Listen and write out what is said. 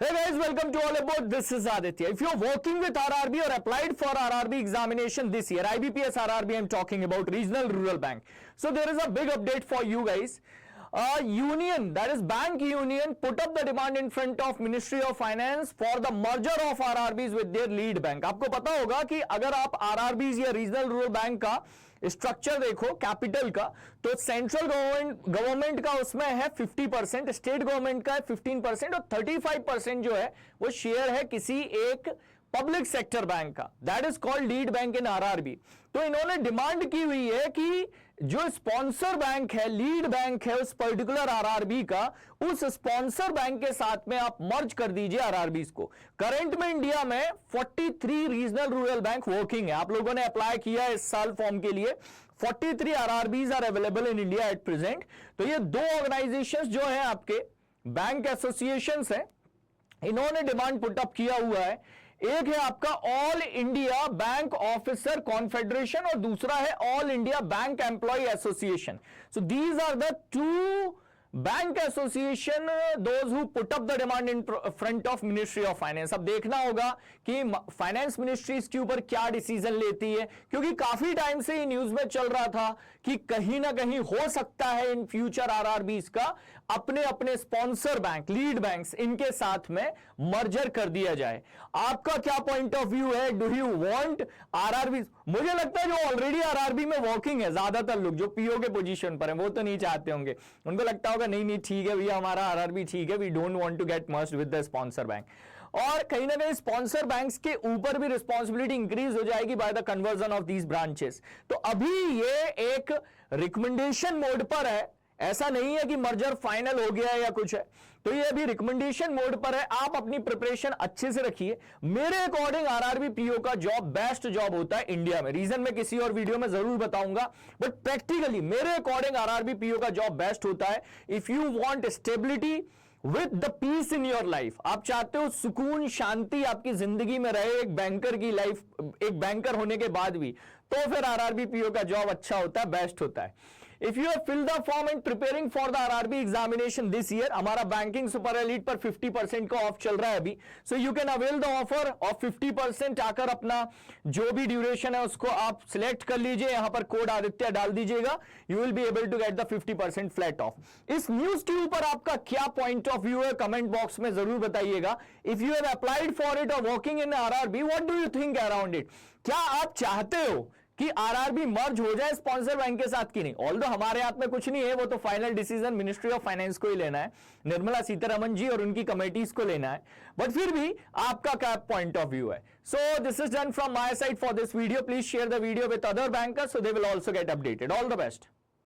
Hey guys, welcome to All About. This is Aditya. If you're working with RRB or applied for RRB examination this year, IBPS RRB, I'm talking about Regional Rural Bank. So there is a big update for you guys. Union, that is Bank Union, put up the demand in front of Ministry of Finance for the merger of RRBs with their lead bank. आपको पता होगा कि अगर आप RRBs या regional rural bank का structure देखो capital का, तो सेंट्रल गवर्नमेंट का उसमें है 50%, स्टेट गवर्नमेंट का है 15% और 35% जो है वो शेयर है किसी एक पब्लिक सेक्टर बैंक का, that is called lead bank in RRB. तो इन्होंने डिमांड की हुई है कि जो स्पॉन्सर बैंक है, लीड बैंक है उस पर्टिकुलर आरआरबी का, उस स्पॉन्सर बैंक के साथ में आप मर्ज कर दीजिए आरआरबी को। करंट में इंडिया में 43 रीजनल रूरल बैंक वर्किंग है। आप लोगों ने अप्लाई किया है इस साल फॉर्म के लिए। 43 RRBs are available in India at present. तो ये दो ऑर्गेनाइजेशंस जो है आपके बैंक एसोसिएशंस है, इन्होंने डिमांड पुट अप किया हुआ है। एक है आपका all India bank officer confederation और दूसरा है all India bank employ association. So these are the two bank association those who put up the demand in front of ministry of finance. अब देखना होगा कि फाइनेंस मिनिस्ट्री इसके ऊपर क्या डिसीजन लेती है, क्योंकि काफी टाइम से ये न्यूज में चल रहा था कि कहीं ना कहीं हो सकता है इन फ्यूचर आरआरबीज का अपने अपने स्पॉन्सर बैंक, लीड बैंक्स, इनके साथ में मर्जर कर दिया जाए। आपका क्या पॉइंट ऑफ व्यू है? Do you want RRB? मुझे लगता है जो ऑलरेडी आरआरबी में वर्किंग है, ज्यादातर लोग जो पीओ के पोजीशन पर हैं वो तो नहीं चाहते होंगे। उनको लगता होगा नहीं ठीक है भैया, हमारा आरआरबी ठीक है, we don't want to get merged with the sponsor bank. और कहीं ना कहीं स्पॉन्सर बैंक्स के ऊपर भी रिस्पॉन्सिबिलिटी इंक्रीज हो जाएगी by the conversion of these branches. तो अभी ये एक रिकमेंडेशन मोड पर है, ऐसा नहीं है कि मर्जर फाइनल हो गया है या कुछ है। तो ये अभी रिकमेंडेशन मोड पर है। आप अपनी प्रिपरेशन अच्छे से रखिए। मेरे अकॉर्डिंग आरआरबी पीओ का जॉब बेस्ट जॉब होता है इंडिया में। रीजन मैं किसी और वीडियो में जरूर बताऊंगा, बट प्रैक्टिकली मेरे अकॉर्डिंग आरआरबी पीओ का जॉब बेस्ट होता है। If you want stability with the peace in your life, आप चाहते हो सुकून शांति आपकी जिंदगी में रहे एक बैंकर की लाइफ, एक बैंकर होने के बाद भी, तो फिर आरआरबी पीओ का जॉब अच्छा होता है, बेस्ट होता है। If you have filled the form and preparing for the RRB examination this year, हमारा बैंकिंग सुपर एलीट पर 50% का ऑफ चल रहा है अभी। So you can avail the offer of 50%। आकर अपना जो भी ड्यूरेशन है उसको आप सिलेक्ट कर लीजिए, यहां पर कोड आदित्य डाल दीजिएगा, you will be able to get the 50% flat off. इस न्यूज के ऊपर आपका क्या पॉइंट ऑफ व्यू है कमेंट बॉक्स में जरूर बताइएगा। If you have applied for it और working in RRB, what do you think around it? क्या आप चाहते हो कि आरआरबी मर्ज हो जाए स्पॉन्सर बैंक के साथ कि नहीं? ऑल्दो हमारे हाथ में कुछ नहीं है, वो तो final decision ministry of finance को ही लेना है, निर्मला सीतारमण जी और उनकी कमेटीज को लेना है। बट फिर भी आपका क्या पॉइंट ऑफ व्यू है? So this is done from my side for this video. Please share the video with other bankers so they will also get updated. All the best.